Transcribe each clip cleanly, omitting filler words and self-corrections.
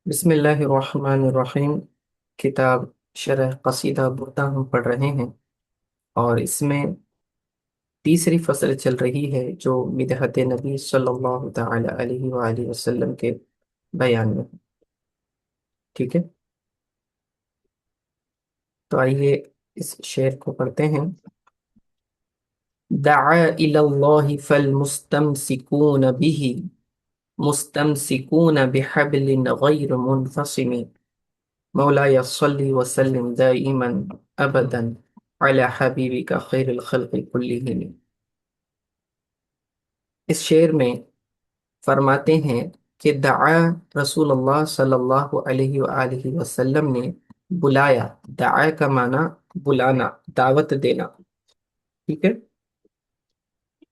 بسم اللہ الرحمن الرحیم۔ کتاب شرح قصیدہ بردہ ہم پڑھ رہے ہیں، اور اس میں تیسری فصل چل رہی ہے جو مدحت نبی صلی اللہ تعالی علیہ وآلہ وسلم کے بیان میں ہے۔ ٹھیک ہے، تو آئیے اس شعر کو پڑھتے ہیں۔ دعا الی اللہ فالمستمسکون به مستمسکون بحبل غیر منفصم، مولاي صل وسلم دائما ابدا على حبیبک خیر الخلق کلہم۔ اس شعر میں فرماتے ہیں کہ دعا رسول اللہ صلی اللہ علیہ وآلہ وسلم نے بلایا۔ دعا کا معنی بلانا، دعوت دینا۔ ٹھیک ہے،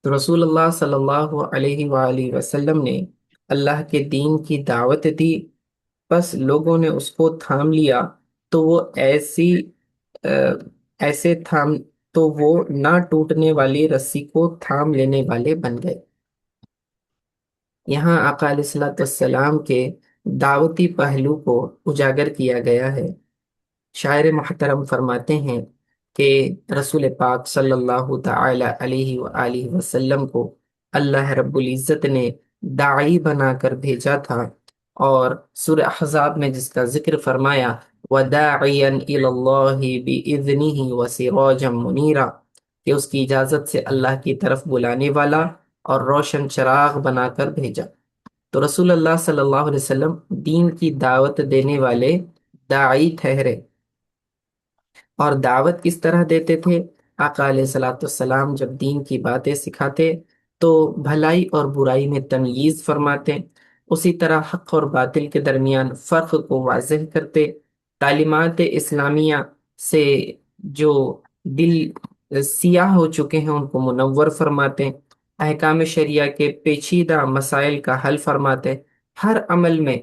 تو رسول اللہ صلی اللہ علیہ وآلہ وسلم نے اللہ کے دین کی دعوت دی، بس لوگوں نے اس کو تھام لیا تو وہ ایسے تھام تو وہ نہ ٹوٹنے والی رسی کو تھام لینے والے بن گئے۔ یہاں آقا علیہ الصلوۃ والسلام کے دعوتی پہلو کو اجاگر کیا گیا ہے۔ شاعر محترم فرماتے ہیں کہ رسول پاک صلی اللہ تعالی علیہ وآلہ وسلم کو اللہ رب العزت نے داعی بنا کر بھیجا تھا، اور سورہ احزاب میں جس کا ذکر فرمایا وَدَاعِيًا إِلَى اللَّهِ بِإِذْنِهِ وَسِرَاجًا مُنِيرًا، کہ اس کی اجازت سے اللہ کی طرف بلانے والا اور روشن چراغ بنا کر بھیجا۔ تو رسول اللہ صلی اللہ علیہ وسلم دین کی دعوت دینے والے داعی ٹھہرے۔ اور دعوت کس طرح دیتے تھے؟ آقا علیہ الصلوۃ والسلام جب دین کی باتیں سکھاتے تو بھلائی اور برائی میں تمییز فرماتے، اسی طرح حق اور باطل کے درمیان فرق کو واضح کرتے، تعلیمات اسلامیہ سے جو دل سیاہ ہو چکے ہیں ان کو منور فرماتے، احکام شریعہ کے پیچیدہ مسائل کا حل فرماتے، ہر عمل میں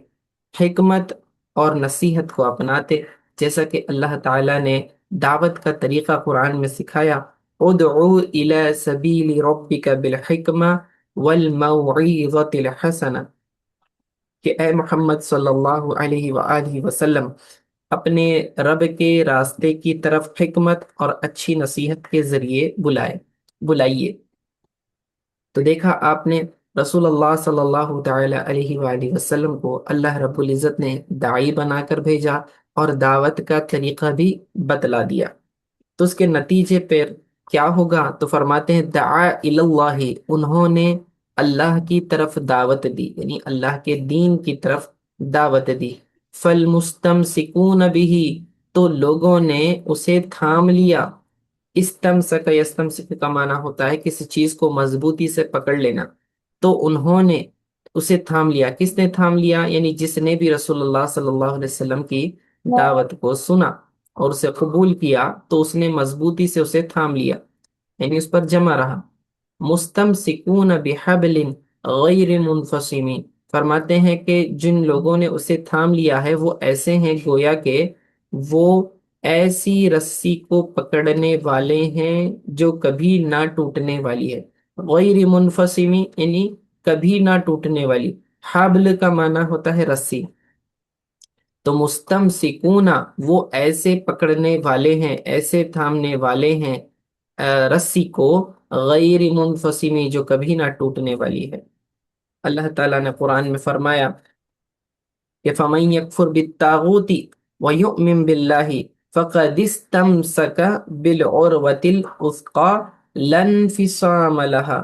حکمت اور نصیحت کو اپناتے، جیسا کہ اللہ تعالیٰ نے دعوت کا طریقہ قرآن میں سکھایا ادعو الی سبیل ربک بالحکمہ والموعظۃ الحسنہ، کہ اے محمد صلی اللہ علیہ وآلہ وسلم اپنے رب کے راستے کی طرف حکمت اور اچھی نصیحت کے ذریعے بلائیے۔ تو دیکھا آپ نے، رسول اللہ صلی اللہ تعالی علیہ وآلہ وسلم کو اللہ رب العزت نے داعی بنا کر بھیجا اور دعوت کا طریقہ بھی بتلا دیا۔ تو اس کے نتیجے پر کیا ہوگا؟ تو فرماتے ہیں دعا الی اللہ، انہوں نے اللہ کی طرف دعوت دی، یعنی اللہ کے دین کی طرف دعوت دی۔ فالمستمسکون به، تو لوگوں نے اسے تھام لیا۔ استمسک، یستمسک کا معنی ہوتا ہے کسی چیز کو مضبوطی سے پکڑ لینا، تو انہوں نے اسے تھام لیا۔ کس نے تھام لیا؟ یعنی جس نے بھی رسول اللہ صلی اللہ علیہ وسلم کی دعوت کو سنا اور اسے قبول کیا تو اس نے مضبوطی سے اسے تھام لیا، یعنی اس پر جمع رہا۔ مستمسکون بحبل غیر منفصم، فرماتے ہیں کہ جن لوگوں نے اسے تھام لیا ہے وہ ایسے ہیں گویا کہ وہ ایسی رسی کو پکڑنے والے ہیں جو کبھی نہ ٹوٹنے والی ہے۔ غیر منفصم یعنی کبھی نہ ٹوٹنے والی۔ حبل کا معنی ہوتا ہے رسی، تو مستمسکون وہ ایسے پکڑنے والے ہیں، ایسے تھامنے والے ہیں رسی کو، غیر منفصمی جو کبھی نہ ٹوٹنے والی ہے۔ اللہ تعالیٰ نے قرآن میں فرمایا کہ فَمَن يَكْفُرْ بِالطَّاغُوتِ وَيُؤْمِن بِاللَّهِ فَقَدِ اسْتَمْسَكَ بِالْعُرْوَةِ الْوُثْقَىٰ لَا انفصام لَهَا۔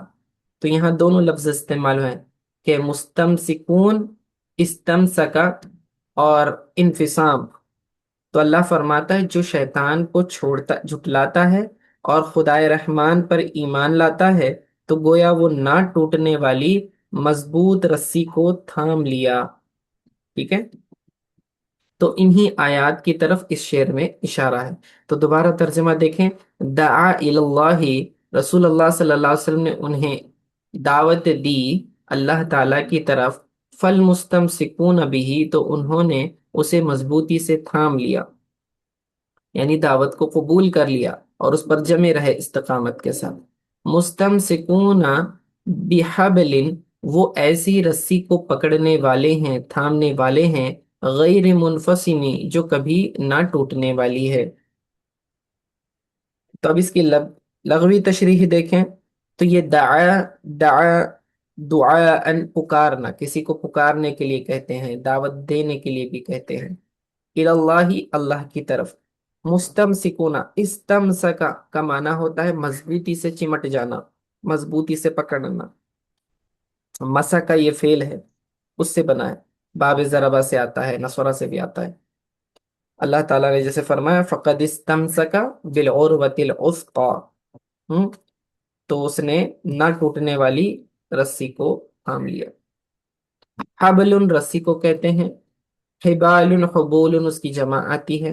تو یہاں دونوں لفظ استعمال ہوئے ہیں کہ مستمسکون، استمسکا اور انفصام۔ تو اللہ فرماتا ہے جو شیطان کو جھٹلاتا ہے اور خدائے رحمان پر ایمان لاتا ہے تو گویا وہ نہ ٹوٹنے والی مضبوط رسی کو تھام لیا۔ ٹھیک ہے، تو انہی آیات کی طرف اس شعر میں اشارہ ہے۔ تو دوبارہ ترجمہ دیکھیں، دعا الی اللہ، رسول اللہ صلی اللہ علیہ وسلم نے انہیں دعوت دی اللہ تعالیٰ کی طرف، فالمستمسکون به، تو انہوں نے اسے مضبوطی سے تھام لیا، یعنی دعوت کو قبول کر لیا اور اس پر جمے رہے استقامت کے ساتھ۔ مستمسکون بحبل، وہ ایسی رسی کو پکڑنے والے ہیں، تھامنے والے ہیں، غیر منفصمی جو کبھی نہ ٹوٹنے والی ہے۔ تو اب اس کی لغوی تشریح دیکھیں تو یہ دعا دعا ان پکارنا، کسی کو پکارنے کے لیے کہتے ہیں، دعوت دینے کے لیے بھی کہتے ہیں، اللہ اللہ کی طرف۔ مستمسکونا، استمسکا کا معنی ہوتا ہے مضبوطی سے چمٹ جانا، مضبوطی سے پکڑنا۔ مسا کا یہ فعل ہے، اس سے بنا ہے، باب ضربہ سے آتا ہے، نصرہ سے بھی آتا ہے۔ اللہ تعالیٰ نے جیسے فرمایا فقد استمسکا بالعروۃ العثقی، تو اس نے نہ ٹوٹنے والی رسی کو تھام لیا۔ حبل رسی کو کہتے ہیں، حبال حبول اس کی جمع آتی ہے۔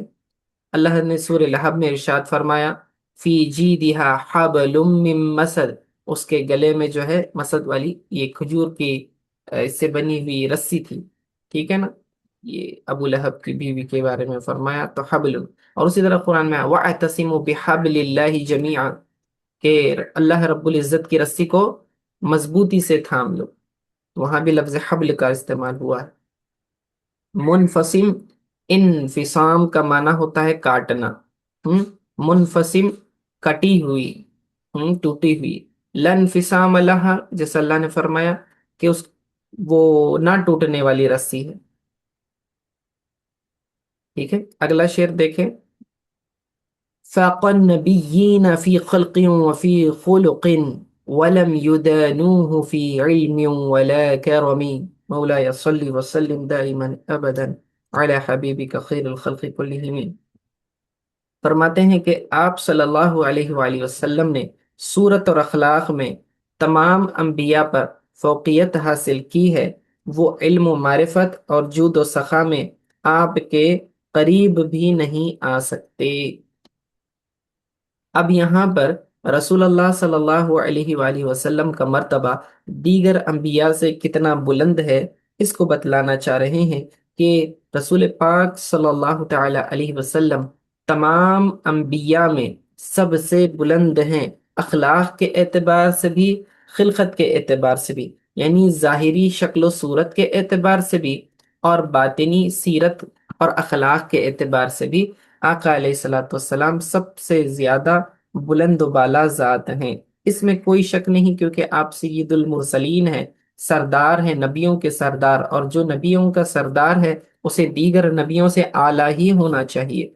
اللہ نے سورہ لہب میں ارشاد فرمایا فی جیدہا حبل من مسد، اس کے گلے میں جو ہے مسد والی یہ کھجور کی اس سے بنی ہوئی رسی تھی، ٹھیک ہے نا؟ یہ ابو لہب کی بیوی کے بارے میں فرمایا تو حبل۔ اور اسی طرح قرآن میں وَاعْتَصِمُوا بِحَبْلِ اللَّهِ جَمِيعًا، کہ اللہ رب العزت کی رسی کو مضبوطی سے تھام لو، وہاں بھی لفظ حبل کا استعمال ہوا ہے۔ منفصم، انفصام کا معنی ہوتا ہے کاٹنا، منفصم کٹی ہوئی، ٹوٹی ہوئی۔ لن فسام لہا، جیسے اللہ نے فرمایا کہ وہ نہ ٹوٹنے والی رسی ہے، ٹھیک ہے۔ اگلا شعر دیکھیں، فاق النبیین فی خلق وفی خلق ولم يدانوه في علم ولا كرم مولاي صل وسلم دائما ابدا على حبیبک خیر الخلق كلهم۔ فرماتے ہیں کہ آپ صلی اللہ علیہ وآلہ وسلم نے صورت اور اخلاق میں تمام انبیاء پر فوقیت حاصل کی ہے، وہ علم و معرفت اور جود و سخا میں آپ کے قریب بھی نہیں آ سکتے۔ اب یہاں پر رسول اللہ صلی اللہ علیہ وآلہ وسلم کا مرتبہ دیگر انبیاء سے کتنا بلند ہے، اس کو بتلانا چاہ رہے ہیں کہ رسول پاک صلی اللہ تعالی علیہ وسلم تمام انبیاء میں سب سے بلند ہیں، اخلاق کے اعتبار سے بھی، خلقت کے اعتبار سے بھی، یعنی ظاہری شکل و صورت کے اعتبار سے بھی، اور باطنی سیرت اور اخلاق کے اعتبار سے بھی آقا علیہ الصلوۃ والسلام سب سے زیادہ بلند و بالا ذات ہیں۔ اس میں کوئی شک نہیں، کیونکہ آپ سید المرسلین ہیں، سردار ہیں، نبیوں کے سردار، اور جو نبیوں کا سردار ہے اسے دیگر نبیوں سے اعلیٰ ہی ہونا چاہیے۔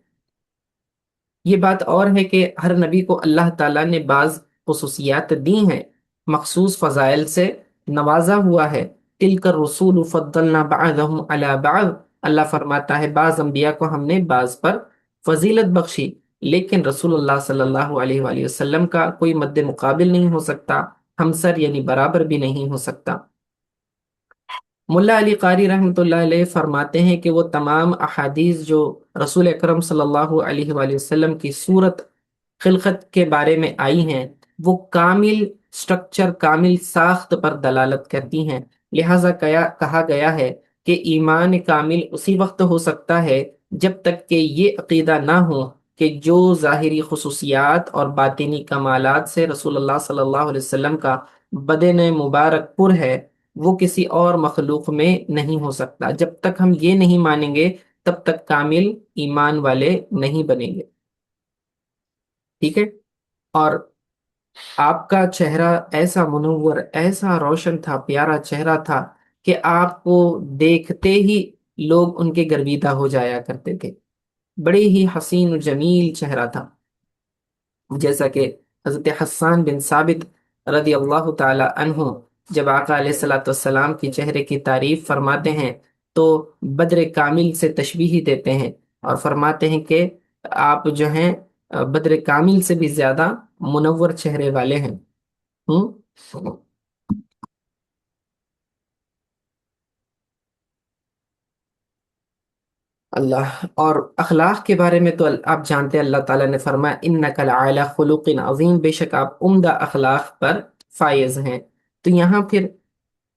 یہ بات اور ہے کہ ہر نبی کو اللہ تعالیٰ نے بعض خصوصیات دی ہیں، مخصوص فضائل سے نوازا ہوا ہے۔ تلک الرسول فضلنا بعضهم علی بعض، اللہ فرماتا ہے بعض انبیاء کو ہم نے بعض پر فضیلت بخشی، لیکن رسول اللہ صلی اللہ علیہ وآلہ وسلم کا کوئی مد مقابل نہیں ہو سکتا، ہمسر یعنی برابر بھی نہیں ہو سکتا۔ ملا علی قاری رحمۃ اللہ علیہ فرماتے ہیں کہ وہ تمام احادیث جو رسول اکرم صلی اللہ علیہ وآلہ وسلم کی صورت خلقت کے بارے میں آئی ہیں، وہ کامل سٹرکچر، کامل ساخت پر دلالت کرتی ہیں، لہٰذا کہا گیا ہے کہ ایمان کامل اسی وقت ہو سکتا ہے جب تک کہ یہ عقیدہ نہ ہو کہ جو ظاہری خصوصیات اور باطنی کمالات سے رسول اللہ صلی اللہ علیہ وسلم کا بدن مبارک پر ہے، وہ کسی اور مخلوق میں نہیں ہو سکتا۔ جب تک ہم یہ نہیں مانیں گے تب تک کامل ایمان والے نہیں بنیں گے، ٹھیک ہے۔ اور آپ کا چہرہ ایسا منور، ایسا روشن تھا، پیارا چہرہ تھا کہ آپ کو دیکھتے ہی لوگ ان کے گرویدہ ہو جایا کرتے تھے، بڑے ہی حسین و جمیل چہرہ تھا۔ جیسا کہ حضرت حسان بن ثابت رضی اللہ تعالی عنہ جب آقا علیہ الصلوۃ والسلام کی چہرے کی تعریف فرماتے ہیں تو بدر کامل سے تشبیہ دیتے ہیں، اور فرماتے ہیں کہ آپ جو ہیں بدر کامل سے بھی زیادہ منور چہرے والے ہیں۔ ہوں اللہ، اور اخلاق کے بارے میں تو آپ جانتے ہیں، اللہ تعالیٰ نے فرمایا انک لعلی خلق عظیم، بے شک آپ عمدہ اخلاق پر فائز ہیں۔ تو یہاں پھر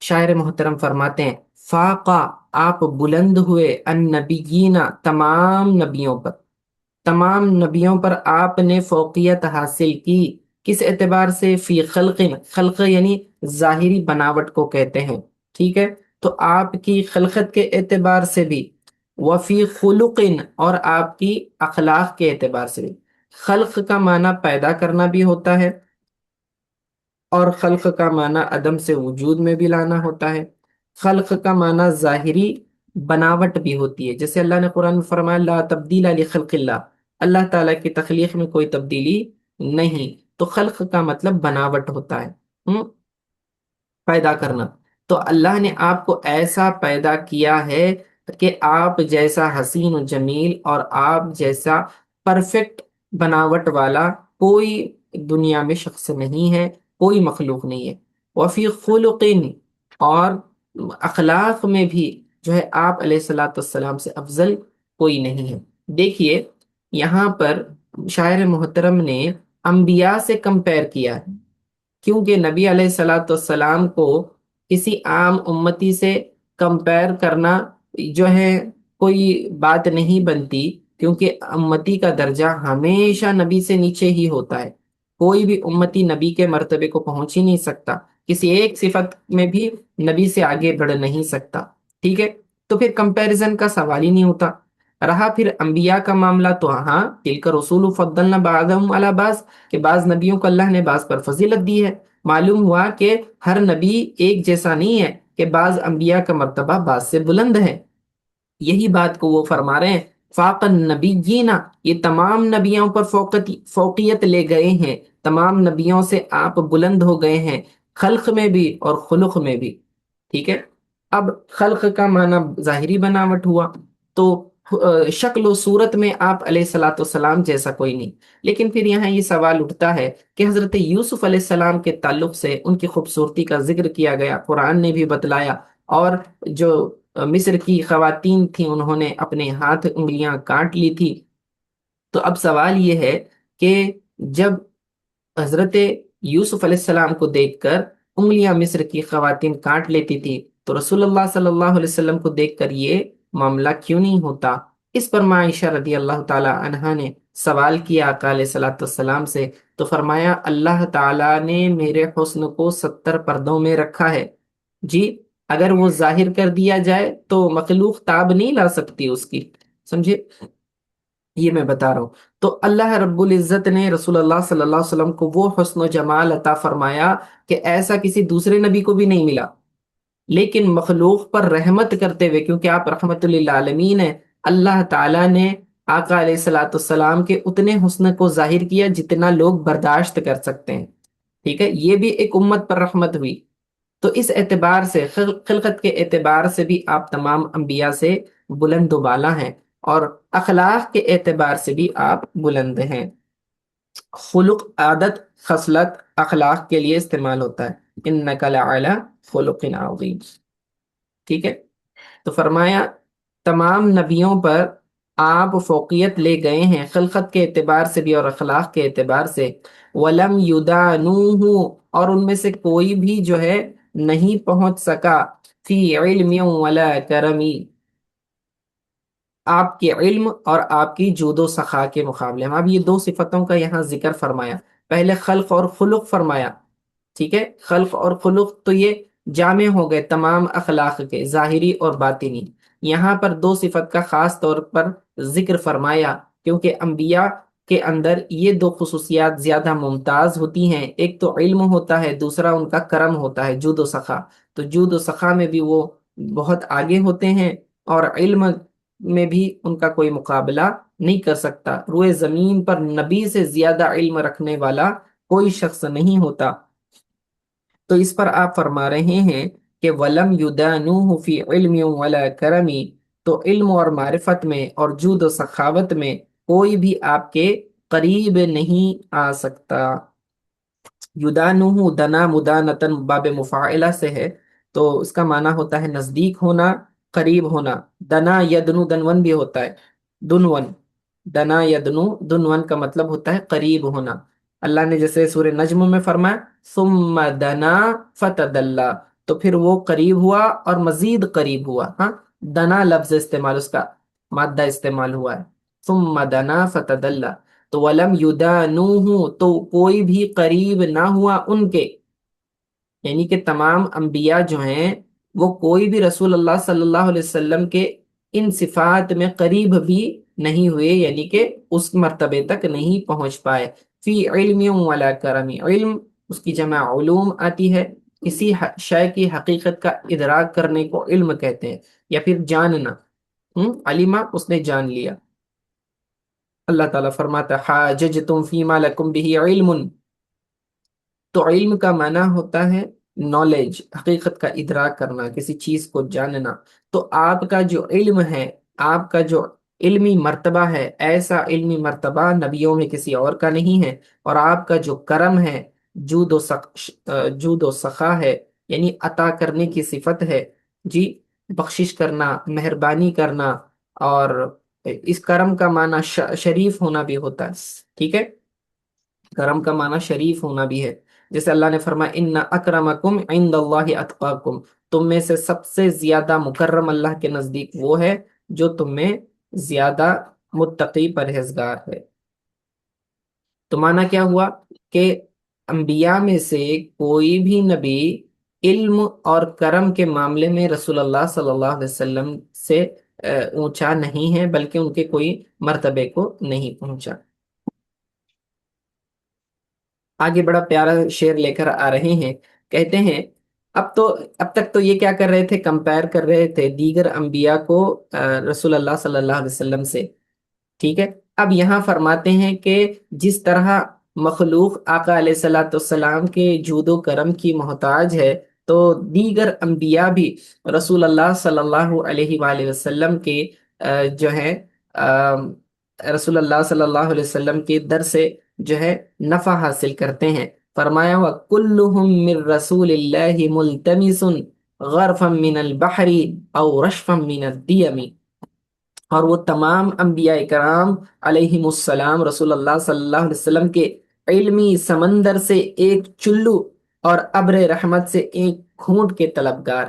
شاعر محترم فرماتے ہیں فاقہ، آپ بلند ہوئے، النبیین تمام نبیوں پر، تمام نبیوں پر آپ نے فوقیت حاصل کی۔ کس اعتبار سے؟ فی خلق، خلق یعنی ظاہری بناوٹ کو کہتے ہیں، ٹھیک ہے۔ تو آپ کی خلقت کے اعتبار سے بھی، وفی خلق، اور آپ کی اخلاق کے اعتبار سے بھی۔ خلق کا معنی پیدا کرنا بھی ہوتا ہے، اور خلق کا معنی عدم سے وجود میں بھی لانا ہوتا ہے۔ خلق کا معنی ظاہری بناوٹ بھی ہوتی ہے، جیسے اللہ نے قرآن میں فرمایا لا تبدیل لخلق اللہ، اللہ تعالیٰ کی تخلیق میں کوئی تبدیلی نہیں۔ تو خلق کا مطلب بناوٹ ہوتا ہے، پیدا کرنا۔ تو اللہ نے آپ کو ایسا پیدا کیا ہے کہ آپ جیسا حسین و جمیل اور آپ جیسا پرفیکٹ بناوٹ والا کوئی دنیا میں شخص نہیں ہے، کوئی مخلوق نہیں ہے۔ وفی خلق، اور اخلاق میں بھی جو ہے آپ علیہ الصلاۃ والسلام سے افضل کوئی نہیں ہے۔ دیکھیے یہاں پر شاعر محترم نے انبیاء سے کمپیر کیا ہے، کیونکہ نبی علیہ الصلاۃ والسلام کو کسی عام امتی سے کمپیر کرنا جو ہے کوئی بات نہیں بنتی، کیونکہ امتی کا درجہ ہمیشہ نبی سے نیچے ہی ہوتا ہے۔ کوئی بھی امتی نبی کے مرتبے کو پہنچ ہی نہیں سکتا، کسی ایک صفت میں بھی نبی سے آگے بڑھ نہیں سکتا، ٹھیک ہے؟ تو پھر کمپیریزن کا سوال ہی نہیں ہوتا۔ رہا پھر انبیاء کا معاملہ، تو ہاں تلک رسول فضلنا بعضهم علی بعض، کہ بعض نبیوں کو اللہ نے بعض پر فضیلت دی ہے۔ معلوم ہوا کہ ہر نبی ایک جیسا نہیں ہے، کہ بعض انبیاء کا مرتبہ بعض سے بلند ہے۔ یہی بات کو وہ فرما رہے ہیں فاق النبیین، یہ تمام نبیوں پر فوقیت لے گئے ہیں، تمام نبیوں سے آپ بلند ہو گئے ہیں، خلق میں بھی اور خلق میں بھی، ٹھیک ہے؟ اب خلق کا معنی ظاہری بناوٹ ہوا، تو شکل و صورت میں آپ علیہ الصلاۃ والسلام جیسا کوئی نہیں۔ لیکن پھر یہاں یہ سوال اٹھتا ہے کہ حضرت یوسف علیہ السلام کے تعلق سے ان کی خوبصورتی کا ذکر کیا گیا، قرآن نے بھی بتلایا، اور جو مصر کی خواتین تھیں انہوں نے اپنے ہاتھ انگلیاں کاٹ لی تھی۔ تو اب سوال یہ ہے کہ جب حضرت یوسف علیہ السلام کو دیکھ کر انگلیاں مصر کی خواتین کاٹ لیتی تھی، تو رسول اللہ صلی اللہ علیہ وسلم کو دیکھ کر یہ معاملہ کیوں نہیں ہوتا؟ اس پر ماں عائشہ رضی اللہ تعالی عنہا نے سوال کیا آقا علیہ الصلوۃ والسلام سے، تو فرمایا اللہ تعالیٰ نے میرے حسن کو 70 پردوں میں رکھا ہے جی، اگر وہ ظاہر کر دیا جائے تو مخلوق تاب نہیں لا سکتی اس کی، سمجھے؟ یہ میں بتا رہا ہوں۔ تو اللہ رب العزت نے رسول اللہ صلی اللہ علیہ وسلم کو وہ حسن و جمال عطا فرمایا کہ ایسا کسی دوسرے نبی کو بھی نہیں ملا، لیکن مخلوق پر رحمت کرتے ہوئے، کیونکہ آپ رحمت للعالمین ہیں، اللہ تعالیٰ نے آقا علیہ الصلوۃ والسلام کے اتنے حسن کو ظاہر کیا جتنا لوگ برداشت کر سکتے ہیں، ٹھیک ہے؟ یہ بھی ایک امت پر رحمت ہوئی۔ تو اس اعتبار سے خلقت کے اعتبار سے بھی آپ تمام انبیاء سے بلند و بالا ہیں، اور اخلاق کے اعتبار سے بھی آپ بلند ہیں۔ خلق عادت خصلت اخلاق کے لیے استعمال ہوتا ہے، انک لعلی خلق عظیم، ٹھیک ہے؟ تو فرمایا تمام نبیوں پر آپ فوقیت لے گئے ہیں، خلقت کے اعتبار سے بھی اور اخلاق کے اعتبار سے۔ ولم یدانوہ، اور ان میں سے کوئی بھی جو ہے نہیں پہنچ سکا، فی علم ولا کرمی، آپ کے علم اور آپ کی جود و سخا کے مقابلے میں۔ اب یہ دو صفتوں کا یہاں ذکر فرمایا، پہلے خلق اور خلق فرمایا، ٹھیک ہے؟ خلق اور خلق تو یہ جامع ہو گئے تمام اخلاق کے، ظاہری اور باطنی۔ یہاں پر دو صفت کا خاص طور پر ذکر فرمایا، کیونکہ انبیاء کے اندر یہ دو خصوصیات زیادہ ممتاز ہوتی ہیں، ایک تو علم ہوتا ہے، دوسرا ان کا کرم ہوتا ہے، جود و سخا۔ تو جود و سخا میں بھی وہ بہت آگے ہوتے ہیں، اور علم میں بھی ان کا کوئی مقابلہ نہیں کر سکتا۔ روئے زمین پر نبی سے زیادہ علم رکھنے والا کوئی شخص نہیں ہوتا۔ تو اس پر آپ فرما رہے ہیں کہ وَلَمْ يُدَانُوهُ فِي عِلْمٍ وَلَا كَرَمٍ، تو علم اور معرفت میں اور جود و سخاوت میں کوئی بھی آپ کے قریب نہیں آ سکتا۔ یدانوہ دنا مدانتن باب مفاعلہ سے ہے، تو اس کا معنی ہوتا ہے نزدیک ہونا، قریب ہونا۔ دنا یدنو دنون بھی ہوتا ہے، دنون، دنا یدنو دنون کا مطلب ہوتا ہے قریب ہونا۔ اللہ نے جیسے سورہ نجم میں فرمایا ثم دنا فتدلا، تو پھر وہ قریب ہوا اور مزید قریب ہوا، ہاں دنا لفظ استعمال، اس کا مادہ استعمال ہوا ہے، ثم دنا فتدلا۔ تو ولم یدانوہ، تو کوئی بھی قریب نہ ہوا ان کے، یعنی کہ تمام انبیاء جو ہیں وہ کوئی بھی رسول اللہ صلی اللہ علیہ وسلم کے ان صفات میں قریب بھی نہیں ہوئے، یعنی کہ اس مرتبے تک نہیں پہنچ پائے۔ فی علم ولا کرم، علم اس کی جمع علوم آتی ہے، کسی شے کی حقیقت کا ادراک کرنے کو علم کہتے ہیں، یا پھر جاننا۔ علما اس نے جان لیا۔ اللہ تعالیٰ فرماتا حاججتم فیما لکم بہ علم، تو علم کا معنی ہوتا ہے نالج، حقیقت کا ادراک کرنا، کسی چیز کو جاننا۔ تو آپ کا جو علم ہے، آپ کا جو علمی مرتبہ ہے، ایسا علمی مرتبہ نبیوں میں کسی اور کا نہیں ہے۔ اور آپ کا جو کرم ہے، جود و سخا ہے، یعنی عطا کرنے کی صفت ہے، جی، بخشش کرنا، مہربانی کرنا، اور اس کرم کا معنی شریف ہونا بھی ہوتا ہے، ٹھیک ہے؟ کرم کا معنی شریف ہونا بھی ہے۔ جیسے اللہ نے فرمایا ان اکرمکم عند اللہ اتقاکم، تم میں سے سب سے زیادہ مکرم اللہ کے نزدیک وہ ہے جو تم میں زیادہ متقی پرہیزگار ہے۔ تو معنی کیا ہوا کہ انبیاء میں سے کوئی بھی نبی علم اور کرم کے معاملے میں رسول اللہ صلی اللہ علیہ وسلم سے اونچا نہیں ہے، بلکہ ان کے کوئی مرتبے کو نہیں پہنچا۔ آگے بڑا پیارا شعر لے کر آ رہے ہیں، کہتے ہیں اب تک تو یہ کیا کر رہے تھے، کمپیر کر رہے تھے دیگر انبیاء کو رسول اللہ صلی اللہ علیہ وسلم سے، ٹھیک ہے؟ اب یہاں فرماتے ہیں کہ جس طرح مخلوق آقا علیہ الصلوۃ والسلام کے جود و کرم کی محتاج ہے، تو دیگر انبیاء بھی رسول اللہ صلی اللہ علیہ وآلہ وسلم کے جو ہے رسول اللہ صلی اللہ علیہ وسلم کے در سے جو ہے نفع حاصل کرتے ہیں۔ فرمایا وَكُلُّهُم مِّن رَّسُولِ اللَّهِ مُلْتَمِسٌ غَرْفًا مِّنَ الْبَحْرِ أَوْ رَشْفًا مِّنَ الدِّيَمِ، اور وہ تمام انبیاء کرام علیہم السلام رسول اللہ صلی اللہ علیہ وسلم کے علمی سمندر سے ایک چلو اور ابر رحمت سے ایک گھونٹ کے طلبگار۔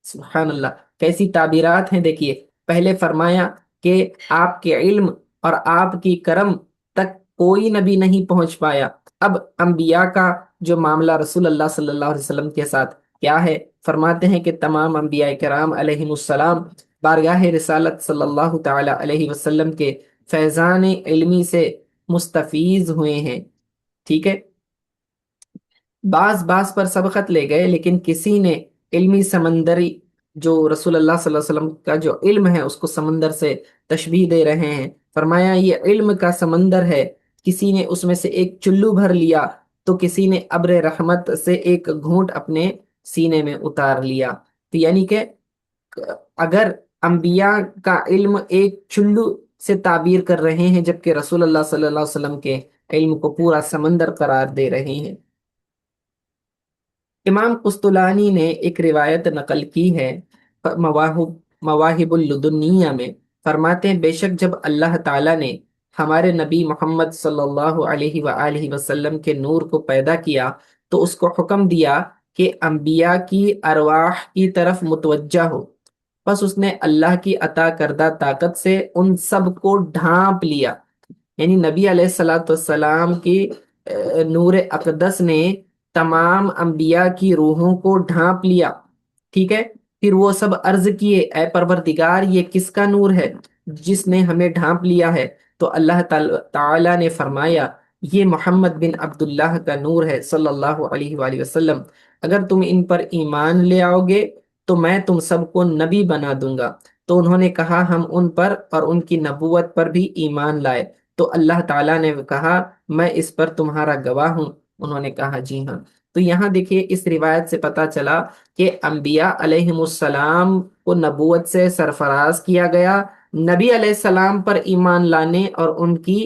سبحان اللہ، کیسی تعبیرات ہیں! دیکھیے، پہلے فرمایا کہ آپ کے علم اور آپ کی کرم تک کوئی نبی نہیں پہنچ پایا۔ اب انبیاء کا جو معاملہ رسول اللہ صلی اللہ علیہ وسلم کے ساتھ کیا ہے، فرماتے ہیں کہ تمام انبیاء کرام علیہم السلام بارگاہ رسالت صلی اللہ تعالی علیہ وسلم کے فیضان علمی سے مستفیض ہوئے ہیں، ٹھیک ہے؟ بعض پر سبقت لے گئے، لیکن کسی نے علمی سمندری جو رسول اللہ صلی اللہ علیہ وسلم کا جو علم ہے اس کو سمندر سے تشبیہ دے رہے ہیں۔ فرمایا یہ علم کا سمندر ہے، کسی نے اس میں سے ایک چلو بھر لیا تو کسی نے ابر رحمت سے ایک گھونٹ اپنے سینے میں اتار لیا۔ تو یعنی کہ اگر انبیاء کا علم ایک چلو سے تعبیر کر رہے ہیں، جبکہ رسول اللہ صلی اللہ علیہ وسلم کے علم کو پورا سمندر قرار دے رہے ہیں۔ امام قسطلانی نے ایک روایت نقل کی ہے مواہب اللدنیہ میں، فرماتے ہیں بے شک جب اللہ تعالیٰ نے ہمارے نبی محمد صلی اللہ علیہ وآلہ وسلم کے نور کو پیدا کیا تو اس کو حکم دیا کہ انبیاء کی ارواح کی طرف متوجہ ہو، بس اس نے اللہ کی عطا کردہ طاقت سے ان سب کو ڈھانپ لیا۔ یعنی نبی علیہ الصلوۃ والسلام کی نور اقدس نے تمام انبیاء کی روحوں کو ڈھانپ لیا، ٹھیک ہے؟ پھر وہ سب عرض کیے اے پروردگار یہ کس کا نور ہے جس نے ہمیں ڈھانپ لیا ہے؟ تو اللہ تعالی نے فرمایا یہ محمد بن عبداللہ کا نور ہے صلی اللہ علیہ وآلہ وسلم، اگر تم ان پر ایمان لے آؤ گے تو میں تم سب کو نبی بنا دوں گا۔ تو انہوں نے کہا ہم ان پر اور ان کی نبوت پر بھی ایمان لائے۔ تو اللہ تعالیٰ نے کہا میں اس پر تمہارا گواہ ہوں۔ انہوں نے کہا جی ہاں۔ تو یہاں دیکھیے اس روایت سے پتہ چلا کہ انبیاء علیہم السلام کو نبوت سے سرفراز کیا گیا، نبی علیہ السلام پر ایمان لانے اور ان کی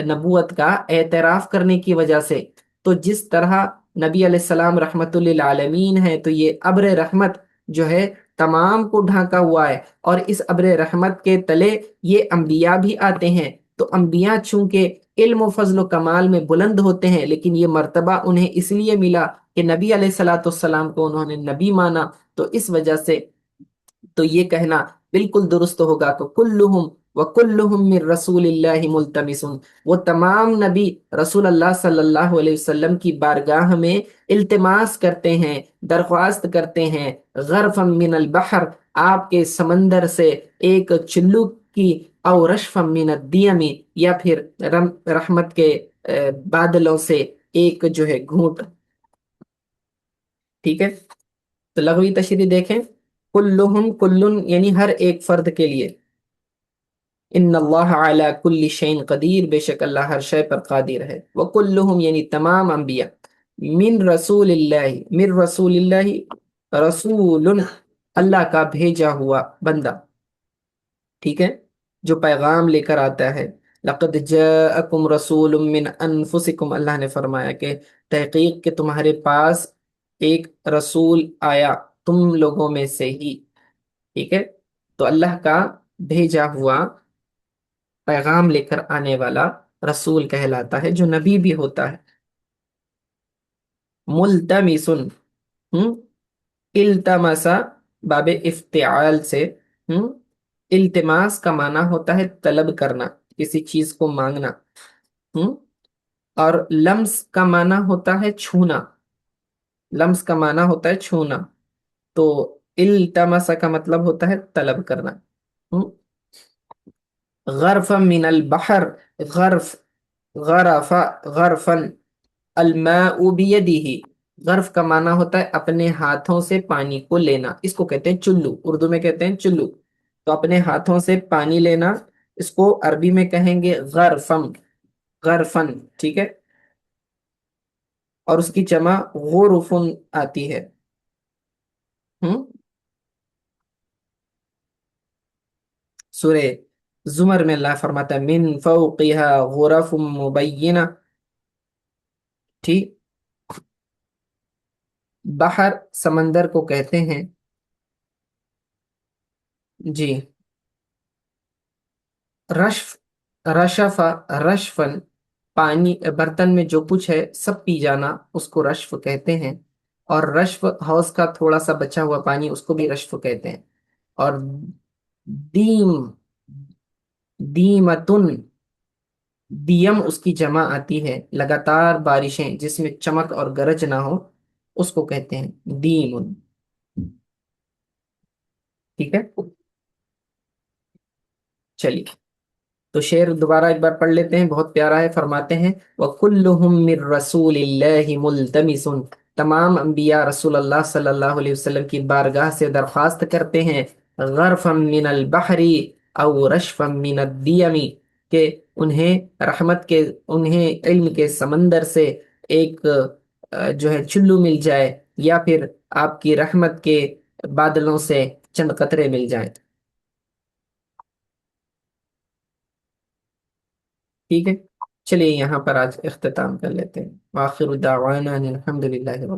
نبوت کا اعتراف کرنے کی وجہ سے۔ تو جس طرح نبی علیہ السلام رحمت للعالمین ہے، تو یہ ابر رحمت جو ہے تمام کو ڈھانکا ہوا ہے، اور اس ابر رحمت کے تلے یہ انبیاء بھی آتے ہیں۔ تو انبیاء چونکہ علم و فضل و کمال میں بلند ہوتے ہیں، لیکن یہ مرتبہ انہیں اس لیے ملا کہ نبی علیہ الصلوۃ والسلام کو انہوں نے نبی مانا، تو اس وجہ سے تو یہ کہنا بالکل درست ہوگا کہ کلہم وکلہم من رسول اللہ ملتمسون، وہ تمام نبی رسول اللہ صلی اللہ علیہ وسلم کی بارگاہ میں التماس کرتے ہیں، درخواست کرتے ہیں، غرفا من البحر، آپ کے سمندر سے ایک چلو کی، او رشفم من الدیمی، یا پھر رحمت کے بادلوں سے ایک جو ہے گھونٹ. ٹھیک ہے. تو لغوی تشریح دیکھیں. کلہم کلن یعنی ہر ایک فرد کے لیے. ان اللہ علی کل شیء قدیر، بے شک اللہ ہر شے پر قادر ہے. وکلہم یعنی تمام انبیاء. من رسول اللہ، رسول اللہ کا بھیجا ہوا بندہ. ٹھیک ہے. جو پیغام لے کر آتا ہے. لقد جاءکم رسول من انفسکم، اللہ نے فرمایا کہ تحقیق کہ تمہارے پاس ایک رسول آیا تم لوگوں میں سے ہی. ٹھیک ہے. تو اللہ کا بھیجا ہوا پیغام لے کر آنے والا رسول کہلاتا ہے، جو نبی بھی ہوتا ہے. ملتمسن، ہم، التمسا باب افتعال سے. ہم، التماس کا معنی ہوتا ہے طلب کرنا، کسی چیز کو مانگنا. ہم، اور لمس کا معنی ہوتا ہے چھونا. لمس کا معنی ہوتا ہے چھونا. تو التمس کا مطلب ہوتا ہے طلب کرنا. ہم، غرف من البحر، غرف، غرف، غرفن، الماء بیدہ. غرف کا معنی ہوتا ہے اپنے ہاتھوں سے پانی کو لینا، اس کو کہتے ہیں چلو، اردو میں کہتے ہیں چلو. تو اپنے ہاتھوں سے پانی لینا، اس کو عربی میں کہیں گے غرفم، غرفن. ٹھیک ہے. اور اس کی جمع غرفن آتی ہے. ہم؟ سورہ زمر میں اللہ فرماتا ہے من فوقها غرف مبینہ. ٹھیک. بحر سمندر کو کہتے ہیں. جی. رشف، رشف، رشفن، پانی برتن میں جو کچھ ہے سب پی جانا اس کو رشف کہتے ہیں. اور رشف حوض کا تھوڑا سا بچا ہوا پانی، اس کو بھی رشف کہتے ہیں. اور دیم، دیمتن، دیم اس کی جمع آتی ہے لگاتار بارشیں جس میں چمک اور گرج نہ ہو، اس کو کہتے ہیں دیم. ٹھیک ہے. چلیے تو شعر دوبارہ ایک بار پڑھ لیتے ہیں، بہت پیارا ہے. فرماتے ہیں وَكُلُّهُم مِّن رَّسُولِ اللَّهِ مُلْتَمِسٌ، تمام انبیاء رسول اللہ صلی اللہ علیہ وسلم کی بارگاہ سے درخواست کرتے ہیں غرفا من البحر او رشفا من الدیم، کہ انہیں رحمت کے، انہیں علم کے سمندر سے ایک جو ہے چلو مل جائے، یا پھر آپ کی رحمت کے بادلوں سے چند قطرے مل جائیں. ٹھیک ہے. چلیے یہاں پر آج اختتام کر لیتے ہیں. وآخر دعوانا ان الحمد للہ رب